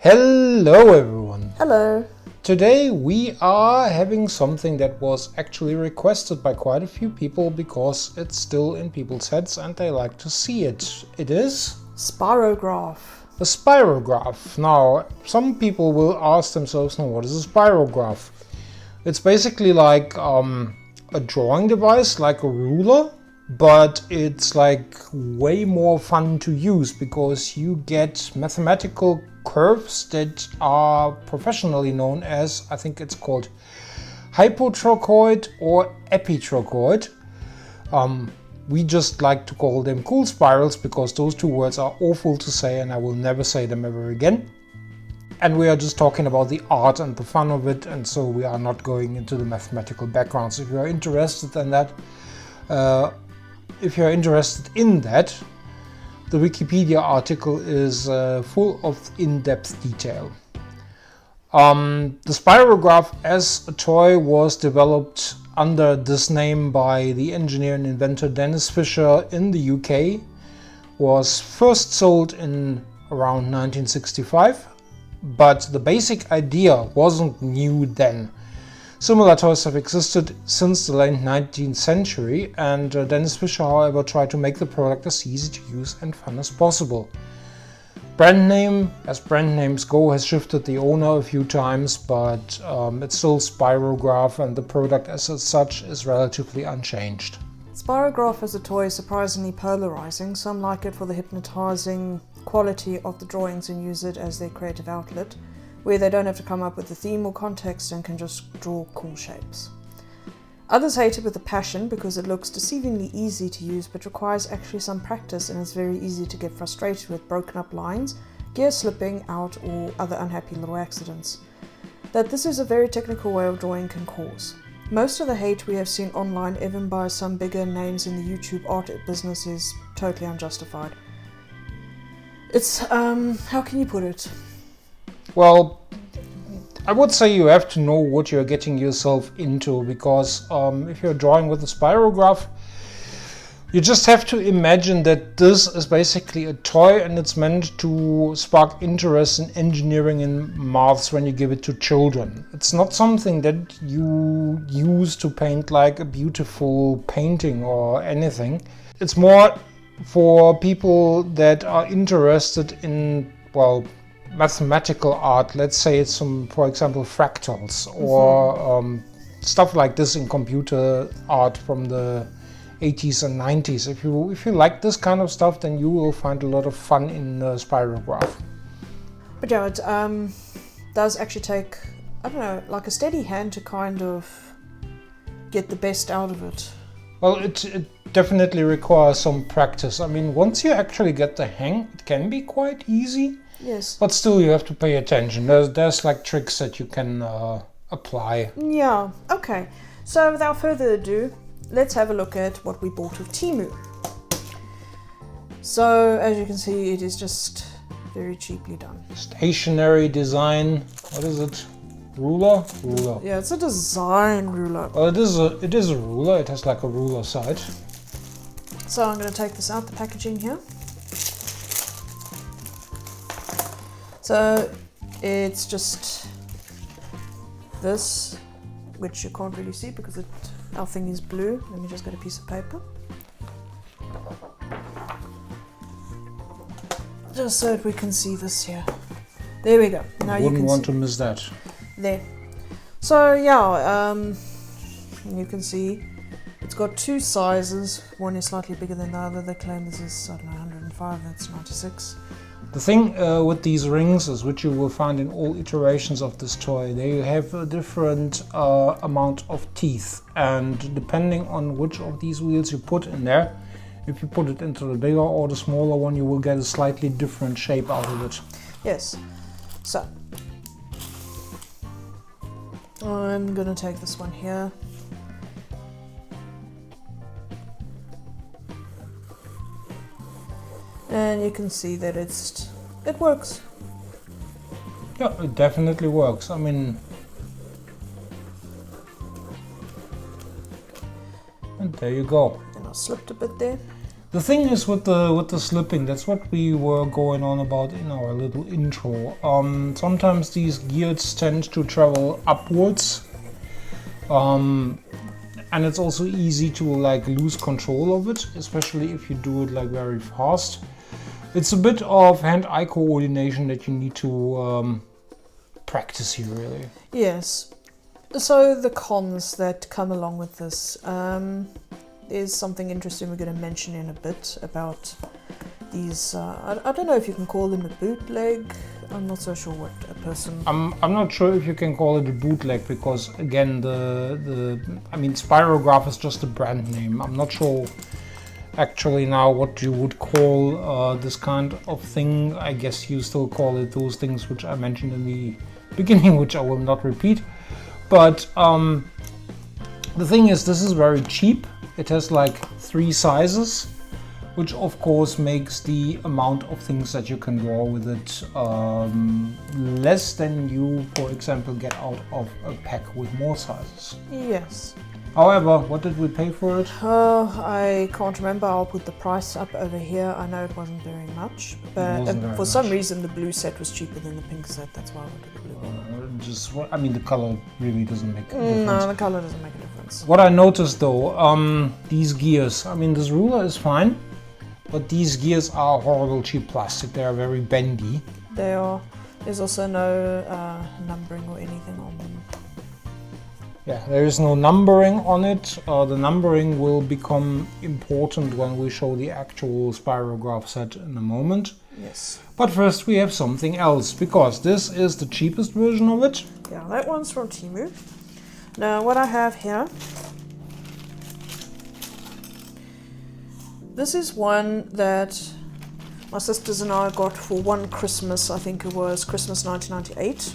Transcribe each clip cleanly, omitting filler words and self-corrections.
Hello everyone! Hello! Today we are having something that was actually requested by quite a few people because it's still in people's heads and they like to see it. It is Spirograph. a spirograph. Now, some people will ask themselves, now what is a spirograph? It's basically like a drawing device, like a ruler, but it's like way more fun to use because you get mathematical curves that are professionally known as, I think it's called hypotrochoid or epitrochoid. We just like to call them cool spirals because those two words are awful to say and I will never say them ever again. And we are just talking about the art and the fun of it, and so we are not going into the mathematical backgrounds. If you are interested in that, the Wikipedia article is full of in-depth detail. The spirograph as a toy was developed under this name by the engineer and inventor Dennis Fisher in the UK, was first sold in around 1965, but the basic idea wasn't new then. Similar toys have existed since the late 19th century, and Dennis Fisher, however, tried to make the product as easy to use and fun as possible. Brand name, as brand names go, has shifted the owner a few times, but it's still Spirograph, and the product as such is relatively unchanged. Spirograph as a toy is surprisingly polarizing. Some like it for the hypnotizing quality of the drawings and use it as their creative outlet, where they don't have to come up with a theme or context and can just draw cool shapes. Others hate it with a passion because it looks deceivingly easy to use but requires actually some practice, and it's very easy to get frustrated with broken up lines, gears slipping out or other unhappy little accidents that this is a very technical way of drawing can cause. Most of the hate we have seen online, even by some bigger names in the YouTube art business, is totally unjustified. It's, how can you put it? Well, I would say you have to know what you're getting yourself into, because if you're drawing with a spirograph, you just have to imagine that this is basically a toy and it's meant to spark interest in engineering and maths when you give it to children. It's not something that you use to paint like a beautiful painting or anything. It's more for people that are interested in, well, mathematical art. Let's say it's some, for example, fractals or stuff like this in computer art from the 80s and 90s. If you like this kind of stuff, then you will find a lot of fun in Spirograph. But yeah, it does actually take, I don't know, like a steady hand to kind of get the best out of it. Well, it definitely requires some practice. I mean, once you actually get the hang, it can be quite easy. Yes. But still, you have to pay attention. There's like tricks that you can apply. Yeah, okay. So without further ado, let's have a look at what we bought of Temu. So as you can see, it is just very cheaply done. Stationary design. What is it? Ruler? Ruler. Yeah, it's a design ruler. Well, it is a ruler. It has like a ruler side. So I'm going to take this out the packaging here. So it's just this, which you can't really see because our thing is blue. Let me just get a piece of paper. Just so that we can see this here. There we go. Now you Wouldn't can want see. to miss that. There. So yeah, you can see it's got two sizes. One is slightly bigger than the other. They claim this is, I don't know, 105, that's 96. The thing with these rings is, which you will find in all iterations of this toy, they have a different amount of teeth, and depending on which of these wheels you put in there, if you put it into the bigger or the smaller one, you will get a slightly different shape out of it. Yes. So I'm gonna take this one here. And you can see that it works. Yeah, it definitely works. I mean, and there you go. And I slipped a bit there. The thing is with the slipping, that's what we were going on about in our little intro. Sometimes these gears tend to travel upwards, and it's also easy to like lose control of it, especially if you do it like very fast. It's a bit of hand-eye coordination that you need to practice here, really. Yes. So the cons that come along with this is something interesting we're going to mention in a bit about these. I don't know if you can call them a bootleg. I'm not so sure what a person. I'm not sure if you can call it a bootleg because again I mean Spirograph is just a brand name. I'm not sure actually now what you would call this kind of thing. I guess you still call it those things which I mentioned in the beginning, which I will not repeat. But the thing is, this is very cheap. It has like 3 sizes, which of course makes the amount of things that you can draw with it less than you, for example, get out of a pack with more sizes. Yes. However, what did we pay for it? I can't remember. I'll put the price up over here. I know it wasn't very much, but for some reason the blue set was cheaper than the pink set. That's why I wanted the blue one. I mean, the color really doesn't make a difference. No, the color doesn't make a difference. What I noticed though, these gears, I mean, this ruler is fine, but these gears are horrible cheap plastic. They are very bendy. They are. There's also no numbering or anything on them. Yeah, there is no numbering on it. The numbering will become important when we show the actual Spirograph set in a moment. Yes. But first we have something else, because this is the cheapest version of it. Yeah, that one's from Temu. Now what I have here, this is one that my sisters and I got for one Christmas. I think it was Christmas 1998.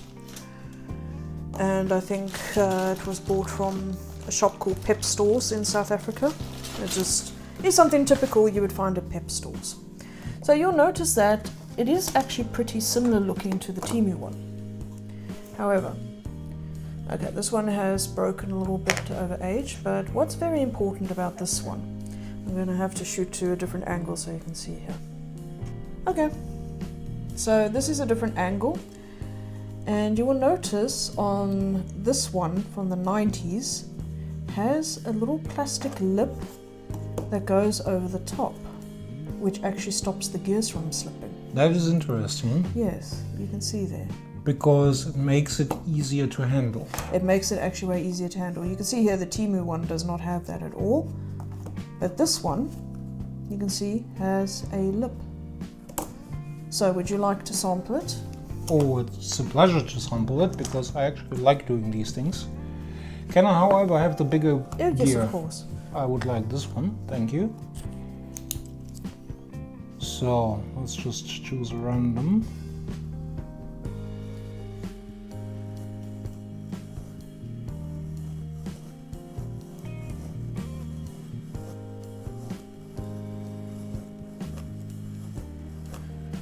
And I think it was bought from a shop called Pep Stores in South Africa. It just is something typical you would find at Pep Stores. So you'll notice that it is actually pretty similar looking to the Temu one. However, okay, this one has broken a little bit over age, but what's very important about this one, I'm going to have to shoot to a different angle so you can see here. Okay, so this is a different angle. And you will notice on this one from the 90s has a little plastic lip that goes over the top, which actually stops the gears from slipping. That is interesting. Yes, you can see there. Because it makes it easier to handle. It makes it actually way easier to handle. You can see here the Temu one does not have that at all. But this one, you can see, has a lip. So would you like to sample it? Oh, it's a pleasure to sample it, because I actually like doing these things. Can I, however, have the bigger gear? Yes, of course. I would like this one, thank you. So, let's just choose a random.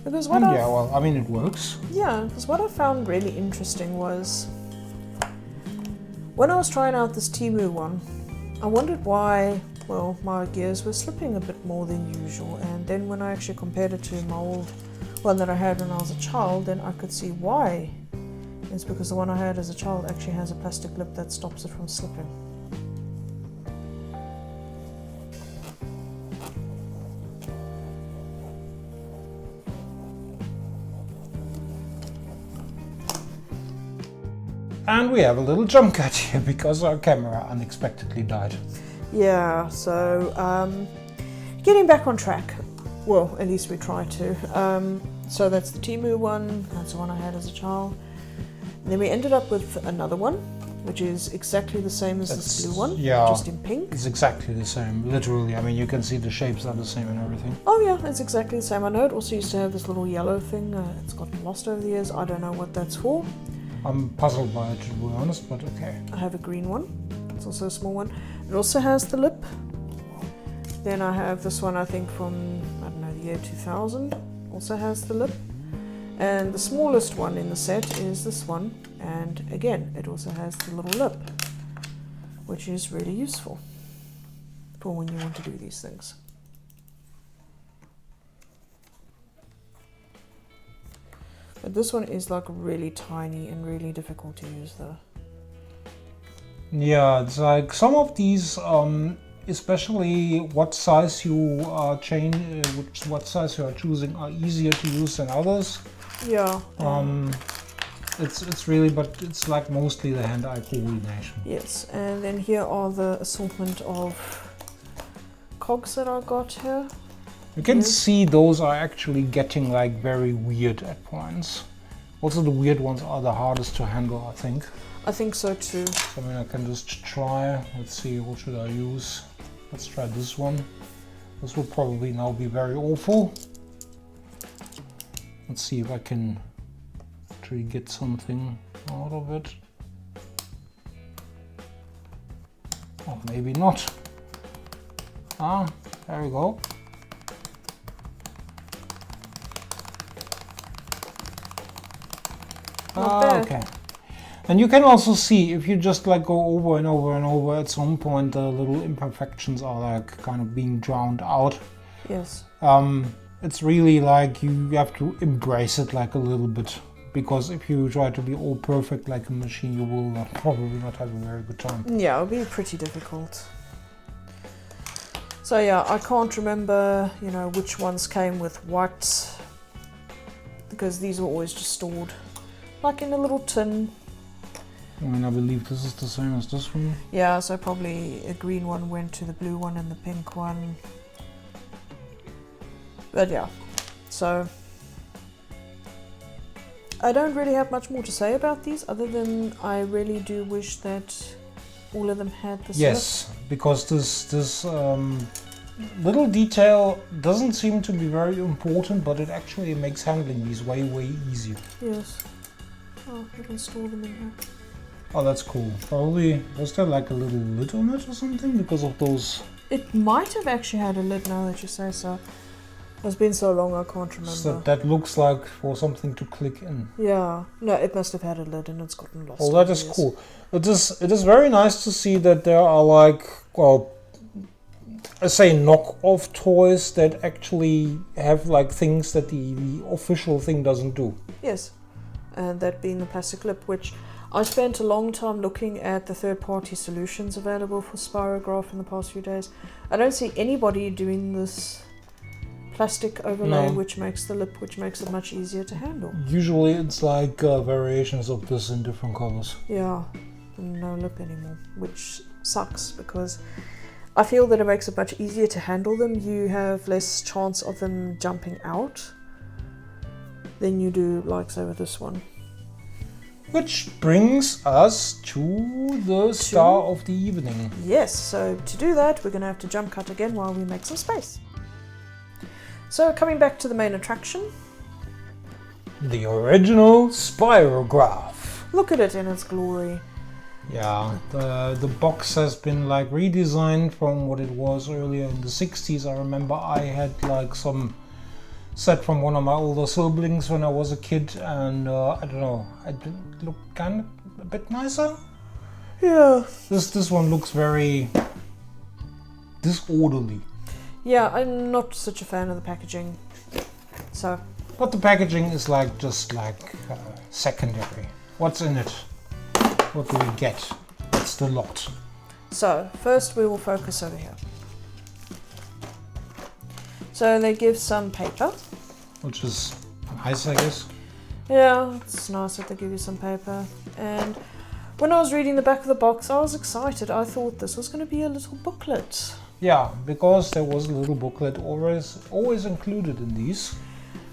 Because what yeah, well, I mean, it works. Yeah, because what I found really interesting was when I was trying out this Temu one, I wondered why, well, my gears were slipping a bit more than usual. And then when I actually compared it to my old one that I had when I was a child, then I could see why. It's because the one I had as a child actually has a plastic lip that stops it from slipping. And we have a little jump cut here because our camera unexpectedly died. Yeah, so getting back on track. Well, at least we try to. So that's the Temu one, that's the one I had as a child. And then we ended up with another one, which is exactly the same as this blue one, yeah, just in pink. It's exactly the same, literally. I mean, you can see the shapes are the same and everything. Oh yeah, it's exactly the same. I know it also used to have this little yellow thing. It's gotten lost over the years. I don't know what that's for. I'm puzzled by it, to be honest, but okay. I have a green one. It's also a small one. It also has the lip. Then I have this one, I think from, I don't know, the year 2000. Also has the lip. And the smallest one in the set is this one. And again, it also has the little lip, which is really useful for when you want to do these things. But this one is like really tiny and really difficult to use though. Yeah, it's like some of these, especially what size you are what size you are choosing, are easier to use than others. Yeah. It's really, but it's like mostly the hand-eye coordination. Yes, and then here are the assortment of cogs that I got here. You can see those are actually getting like very weird at points. Also the weird ones are the hardest to handle, I think. I think so too. So, I mean, I can just try. Let's see, what should I use? Let's try this one. This will probably now be very awful. Let's see if I can actually get something out of it. Or maybe not. Ah, there we go. Okay. And you can also see, if you just like go over and over and over, at some point the little imperfections are like kind of being drowned out. Yes. It's really like you have to embrace it like a little bit, because if you try to be all perfect like a machine, you will probably not have a very good time. Yeah, it'll be pretty difficult. So yeah, I can't remember, you know, which ones came with what, because these were always just stored like in a little tin. I mean, I believe this is the same as this one. Yeah, so probably a green one went to the blue one and the pink one. But yeah, so I don't really have much more to say about these, other than I really do wish that all of them had this. Yes, because this little detail doesn't seem to be very important, but it actually makes handling these way easier. Yes. Oh, we can store them in here. Oh, that's cool. Probably, was there like a little lid on it or something because of those? It might have actually had a lid, now that you say so. It's been so long I can't remember. So that looks like for something to click in. Yeah, no, it must have had a lid and it's gotten lost. Well, that is cool. It is very nice to see that there are like, well, I say knock-off toys that actually have like things that the official thing doesn't do. Yes, and that being the plastic lip, which I spent a long time looking at the third-party solutions available for Spirograph in the past few days. I don't see anybody doing this plastic overlay, which makes the lip, which makes it much easier to handle. Usually it's like variations of this in different colors. Yeah, and no lip anymore, which sucks because I feel that it makes it much easier to handle them. You have less chance of them jumping out than you do, like say with this one. Which brings us to the star of the evening. Yes, so to do that we're going to have to jump cut again while we make some space. So coming back to the main attraction. The original Spirograph. Look at it in its glory. Yeah, the box has been like redesigned from what it was earlier in the 60s. I remember I had like some set from one of my older siblings when I was a kid, and I don't know, it looked kind of a bit nicer. Yeah. This one looks very disorderly. Yeah, I'm not such a fan of the packaging. So. But the packaging is like just like secondary. What's in it? What do we get? What's the lot? So first we will focus over here. So they give some paper. Which is nice, I guess. Yeah, it's nice that they give you some paper. And when I was reading the back of the box, I was excited. I thought this was going to be a little booklet. Yeah, because there was a little booklet always included in these.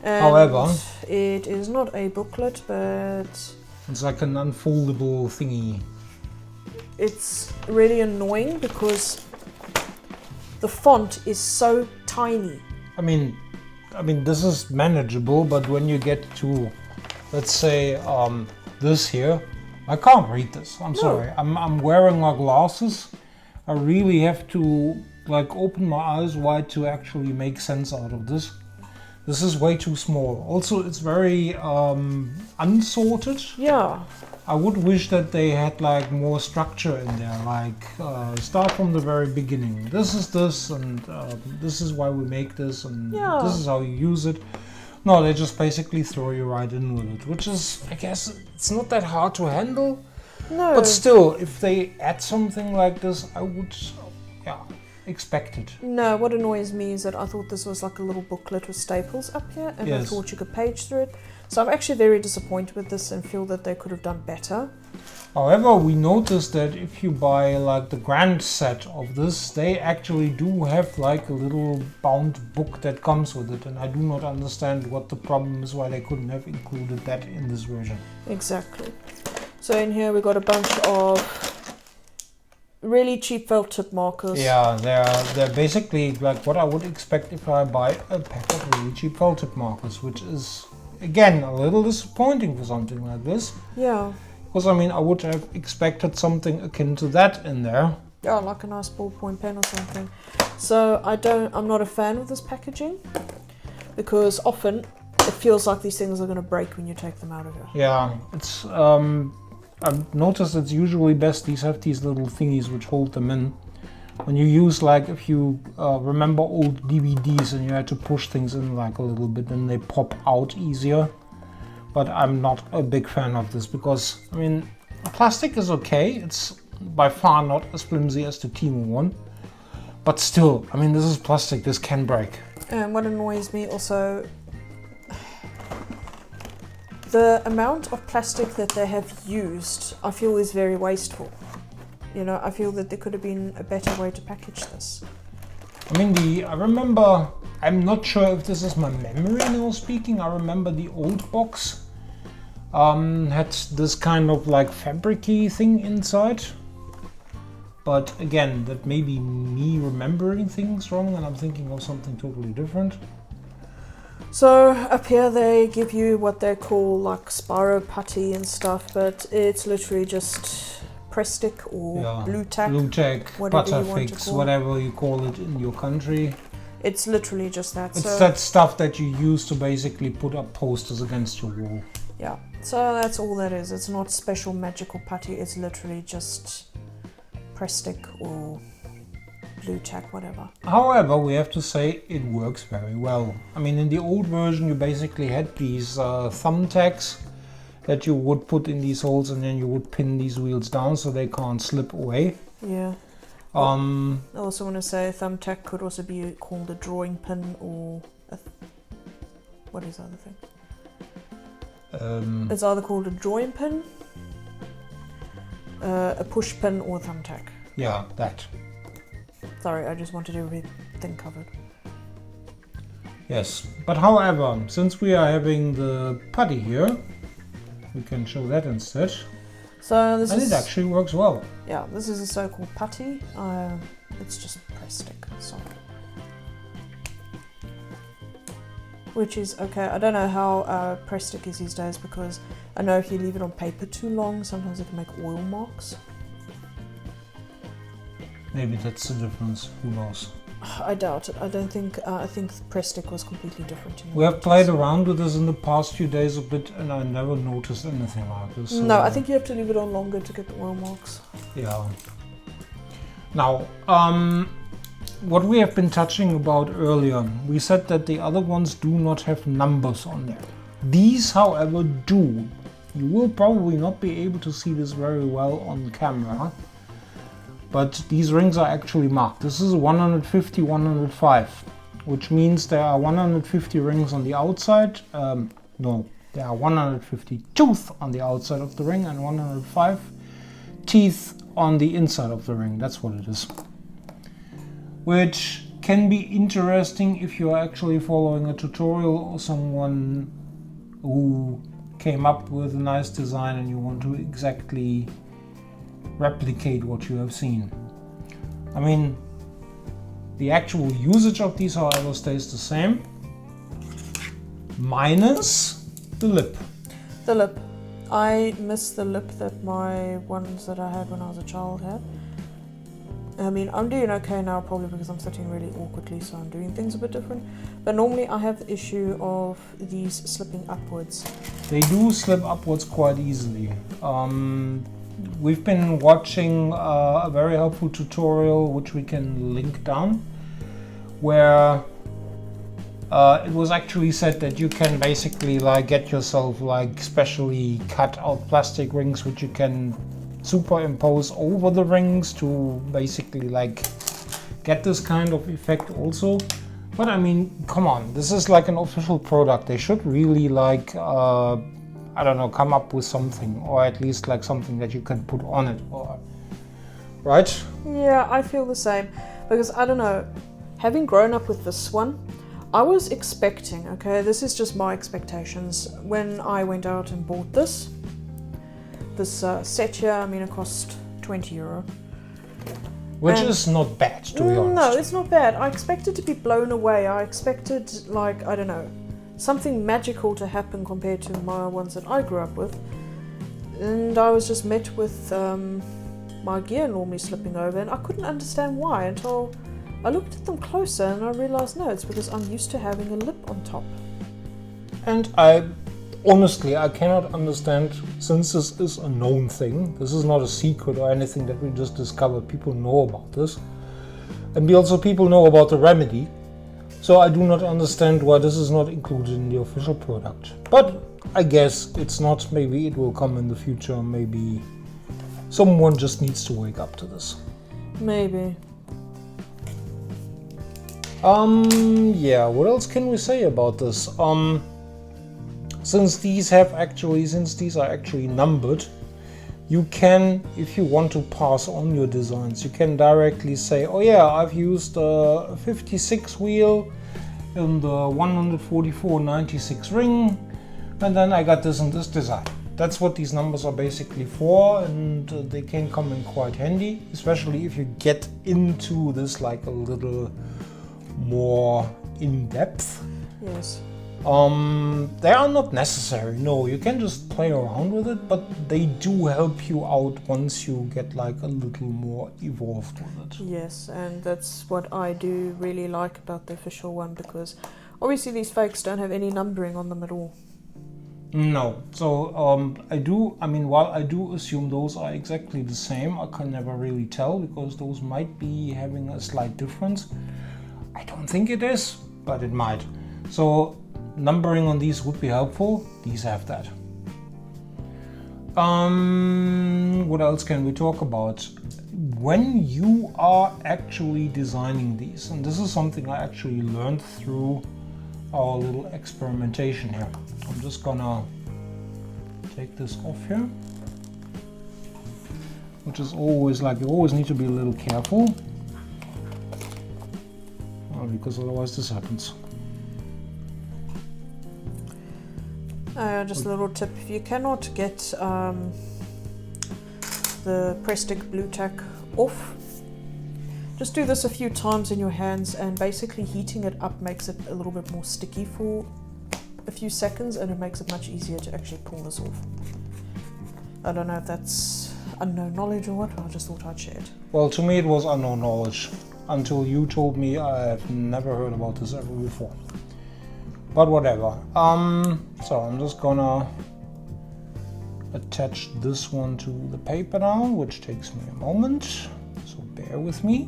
And however, it is not a booklet, but it's like an unfoldable thingy. It's really annoying because the font is so tiny. I mean, this is manageable, but when you get to, let's say, this here, I can't read this. I'm sorry. I'm wearing my glasses. I really have to like open my eyes wide to actually make sense out of this. This is way too small. Also, it's very unsorted. Yeah. I would wish that they had like more structure in there, like start from the very beginning. This is this, and this is why we make this, and this is how you use it. No, they just basically throw you right in with it, which is, I guess, it's not that hard to handle. No. But still, if they add something like this, I would, expect it. No, what annoys me is that I thought this was like a little booklet with staples up here, and I thought you could page through it. So I'm actually very disappointed with this and feel that they could have done better. However, we noticed that if you buy like the grand set of this, they actually do have like a little bound book that comes with it, and I do not understand what the problem is, why they couldn't have included that in this version. Exactly. So in here we got a bunch of really cheap felt tip markers. Yeah, they're basically like what I would expect if I buy a pack of really cheap felt tip markers, which is again a little disappointing for something like this. Yeah. Because I mean, I would have expected something akin to that in there. Yeah, like a nice ballpoint pen or something. So I'm not a fan of this packaging, because often it feels like these things are going to break when you take them out of here. Yeah, it's I've noticed it's usually best these have these little thingies which hold them in. When you use, like, if you remember old DVDs and you had to push things in like a little bit, then they pop out easier. But I'm not a big fan of this because, I mean, plastic is okay. It's by far not as flimsy as the Temu one. But still, I mean, this is plastic, this can break. And what annoys me also, the amount of plastic that they have used, I feel is very wasteful. You know, I feel that there could have been a better way to package this. I mean, I remember, I'm not sure if this is my memory now speaking, I remember the old box had this kind of like fabric-y thing inside. But again, that may be me remembering things wrong and I'm thinking of something totally different. So up here they give you what they call like Spiro putty and stuff, but it's literally just press stick or glue tack, Butterfix, whatever you call it in your country. It's literally just that. It's that stuff that you use to basically put up posters against your wall. Yeah, so that's all that is. It's not special magical putty, it's literally just press stick or glue tack, whatever. However, we have to say it works very well. I mean, in the old version you basically had these thumbtacks that you would put in these holes and then you would pin these wheels down so they can't slip away. Yeah. I also want to say a thumbtack could also be called a drawing pin or what is the other thing? It's either called a drawing pin, a push pin, or a thumbtack. Yeah, that. Sorry, I just wanted everything covered. Yes, but however, since we are having the putty here, we can show that instead. So this and it actually works well. Yeah, this is a so-called putty. It's just press stick, so. Which is okay. I don't know how press stick is these days, because I know if you leave it on paper too long, sometimes it can make oil marks. Maybe that's the difference, who knows. I doubt it. I don't think, I think the press stick was completely different. We have played around with this in the past few days a bit and I never noticed anything like this. So no, I think you have to leave it on longer to get the oil marks. Yeah. Now, what we have been touching about earlier, we said that the other ones do not have numbers on there. These, however, do. You will probably not be able to see this very well on camera. But these rings are actually marked. This is 150, 105, which means there are 150 rings on the outside. No, there are 150 tooth on the outside of the ring and 105 teeth on the inside of the ring. That's what it is. Which can be interesting if you're actually following a tutorial or someone who came up with a nice design and you want to exactly replicate what you have seen. I mean, the actual usage of these, however, stays the same, minus the lip. The lip. I miss the lip that my ones that I had when I was a child had. I mean, I'm doing okay now probably because I'm sitting really awkwardly, so I'm doing things a bit different. But normally I have the issue of these slipping upwards. They do slip upwards quite easily. We've been watching a very helpful tutorial, which we can link down, where it was actually said that you can basically like get yourself like specially cut out plastic rings which you can superimpose over the rings to basically like get this kind of effect also. But I mean, come on, this is like an official product. They should really like I don't know, come up with something, or at least like something that you can put on it, or right? Yeah, I feel the same, because I don't know, having grown up with this one, I was expecting, okay, this is just my expectations, when I went out and bought this set here, I mean, it cost €20. Which is not bad, to be honest. No, it's not bad. I expected to be blown away. I expected, like, I don't know, something magical to happen compared to my ones that I grew up with. And I was just met with my gear normally slipping over, and I couldn't understand why until I looked at them closer and I realized, no, it's because I'm used to having a lip on top. And I honestly, I cannot understand, since this is a known thing, this is not a secret or anything that we just discovered, people know about this. And people know about the remedy. So I do not understand why this is not included in the official product. But I guess it's not, maybe it will come in the future, maybe someone just needs to wake up to this. Maybe. Yeah, what else can we say about this? Since these are actually numbered, you can, if you want to pass on your designs, you can directly say, oh yeah, I've used a 56 wheel in the 144/96 ring, and then I got this and this design. That's what these numbers are basically for, and they can come in quite handy, especially if you get into this like a little more in depth. Yes. They are not necessary, no, you can just play around with it, but they do help you out once you get like a little more evolved with it. Yes, and that's what I do really like about the official one, because obviously these fakes don't have any numbering on them at all. No, so while I do assume those are exactly the same, I can never really tell, because those might be having a slight difference. I don't think it is, but it might. So numbering on these would be helpful. These have that. What else can we talk about? When you are actually designing these, and this is something I actually learned through our little experimentation here. I'm just gonna take this off here, which is always like, you always need to be a little careful, because otherwise this happens. Just a little tip, if you cannot get the press stick blue tack off, just do this a few times in your hands, and basically heating it up makes it a little bit more sticky for a few seconds, and it makes it much easier to actually pull this off. I don't know if that's unknown knowledge or what, but I just thought I'd share it. Well, to me it was unknown knowledge until you told me. I've never heard about this ever before. But whatever. So I'm just gonna attach this one to the paper now, which takes me a moment, so bear with me.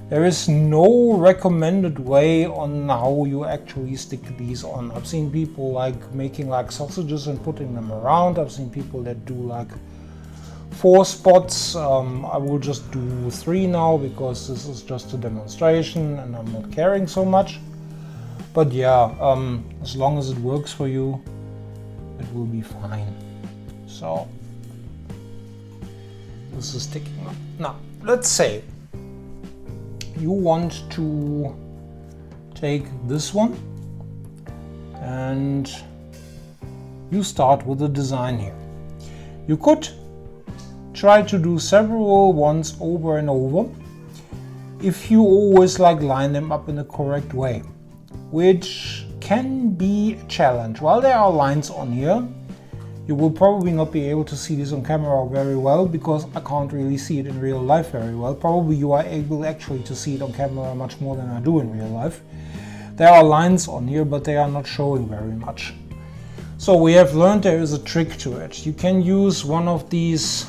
There is no recommended way on how you actually stick these on. I've seen people like making like sausages and putting them around. I've seen people that do like 4 spots. I will just do 3 now, because this is just a demonstration and I'm not caring so much. But yeah, as long as it works for you, it will be fine. So this is sticking up. Now, let's say you want to take this one and you start with the design here. You could try to do several ones over and over if you always like line them up in the correct way, which can be a challenge. While there are lines on here, you will probably not be able to see this on camera very well, because I can't really see it in real life very well. Probably you are able actually to see it on camera much more than I do in real life. There are lines on here, but they are not showing very much. So we have learned there is a trick to it. You can use one of these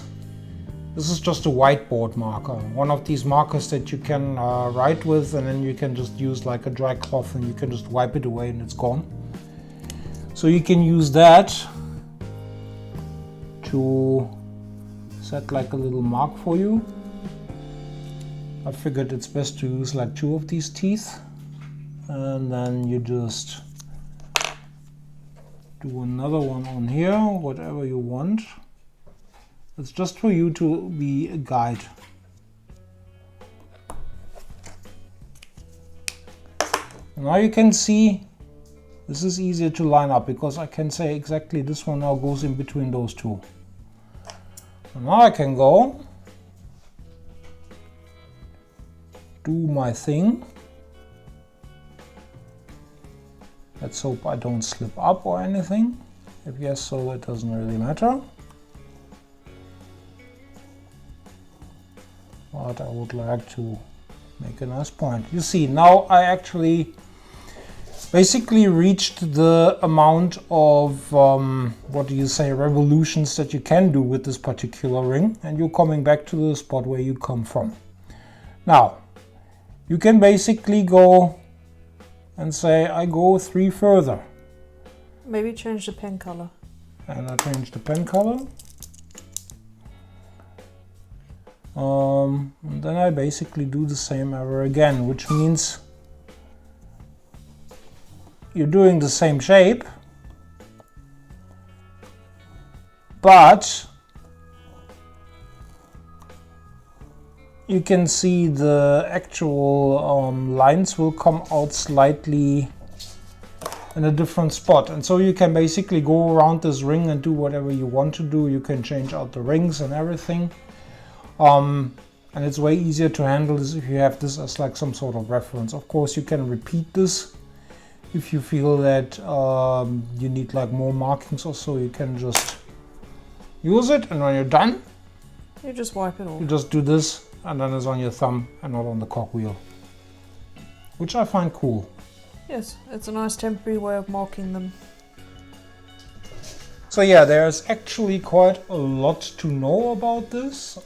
This is just a whiteboard marker, one of these markers that you can write with, and then you can just use like a dry cloth and you can just wipe it away and it's gone. So you can use that to set like a little mark for you. I figured it's best to use like 2 of these teeth, and then you just do another one on here, whatever you want. It's just for you to be a guide. Now you can see this is easier to line up because I can say exactly this one now goes in between those two. And now I can go do my thing. Let's hope I don't slip up or anything. If yes, so it doesn't really matter. But I would like to make a nice point. You see, now I actually basically reached the amount of, what do you say, revolutions that you can do with this particular ring, and you're coming back to the spot where you come from. Now, you can basically go and say, I go 3 further. Maybe change the pen color. And I change the pen color. And then I basically do the same error again, which means you're doing the same shape, but you can see the actual lines will come out slightly in a different spot. And so you can basically go around this ring and do whatever you want to do. You can change out the rings and everything. And it's way easier to handle this if you have this as like some sort of reference. Of course, you can repeat this if you feel that you need like more markings or so. You can just use it, and when you're done, you just wipe it off. You just do this, and then it's on your thumb and not on the cogwheel, which I find cool. Yes, it's a nice temporary way of marking them. So yeah, there's actually quite a lot to know about this,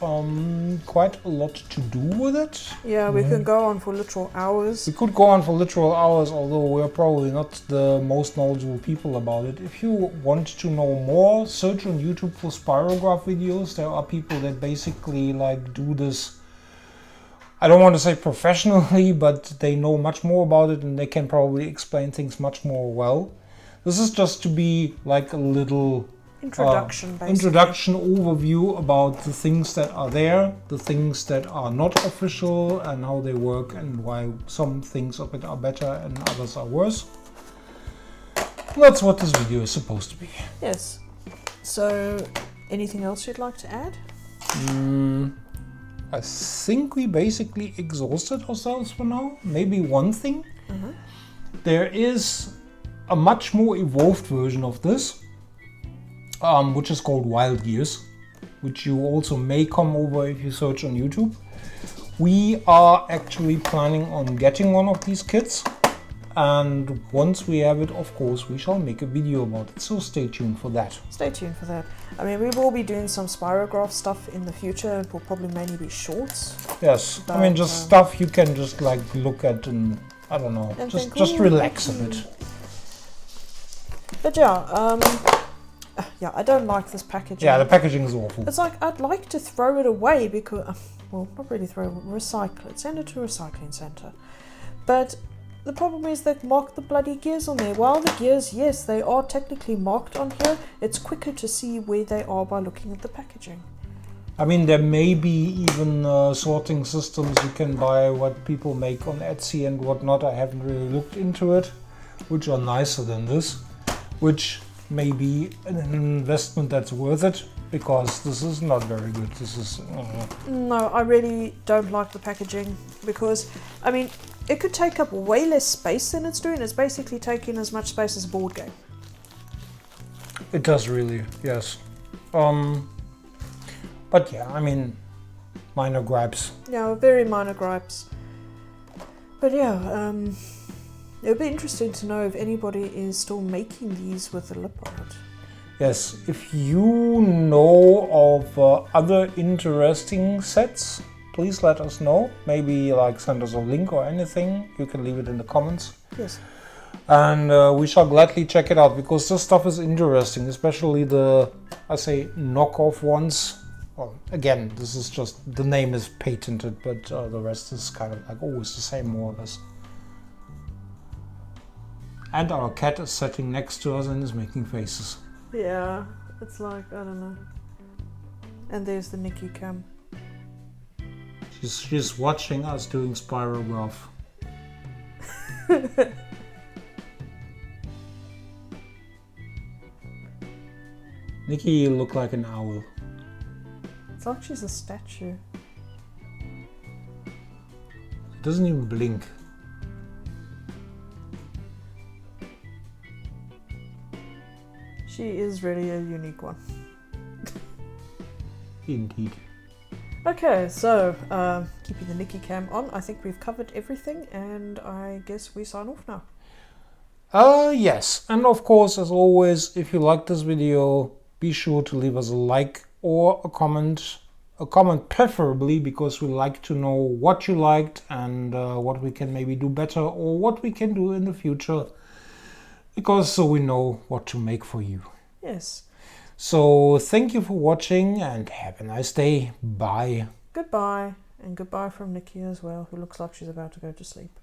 quite a lot to do with it. Yeah, we could go on for literal hours. We could go on for literal hours, although we're probably not the most knowledgeable people about it. If you want to know more, search on YouTube for Spirograph videos. There are people that basically like do this, I don't want to say professionally, but they know much more about it and they can probably explain things much more well. This is just to be like a little introduction overview about the things that are there, the things that are not official, and how they work, and why some things of it are better and others are worse. That's what this video is supposed to be. Yes. So, anything else you'd like to add? I think we basically exhausted ourselves for now. Maybe one thing. There is a much more evolved version of this, which is called Wild Gears, which you also may come over if you search on YouTube. We are actually planning on getting one of these kits, and once we have it, of course, we shall make a video about it, so stay tuned for that. Stay tuned for that. I mean, we will be doing some Spirograph stuff in the future. It will probably mainly be shorts. Yes, I mean, just stuff you can just like look at and, I don't know, and just think, relax a bit. But yeah, yeah, I don't like this packaging. Yeah, the packaging is awful. It's like, I'd like to throw it away because, well, not really throw it, recycle it, send it to a recycling centre. But the problem is they've marked the bloody gears on there. While the gears, yes, they are technically marked on here, it's quicker to see where they are by looking at the packaging. I mean, there may be even sorting systems you can buy, what people make on Etsy and whatnot. I haven't really looked into it, which are nicer than this, which may be an investment that's worth it, because this is not very good. This is... No, I really don't like the packaging, because, I mean, it could take up way less space than it's doing. It's basically taking as much space as a board game. It does really, yes. But yeah, I mean, minor gripes. Yeah, very minor gripes. But yeah, it would be interesting to know if anybody is still making these with the lip on it. Yes, if you know of other interesting sets, please let us know. Maybe like send us a link or anything. You can leave it in the comments. Yes. And we shall gladly check it out, because this stuff is interesting, especially the, I say, knockoff ones. Well, again, this is just, the name is patented, but the rest is kind of like always the same, more or less. And our cat is sitting next to us and is making faces. Yeah, it's like, I don't know. And there's the Nikki cam. She's watching us doing Spirograph. Nikki, you look like an owl. It's like she's a statue. It doesn't even blink. She is really a unique one. Indeed. Okay, so keeping the Nikki cam on, I think we've covered everything, and I guess we sign off now. Yes, and of course, as always, if you like this video, be sure to leave us a like or a comment. A comment preferably, because we like to know what you liked and what we can maybe do better, or what we can do in the future, because so we know what to make for you. Yes. So thank you for watching and have a nice day. Bye. Goodbye, and goodbye from Nikki as well, who looks like she's about to go to sleep.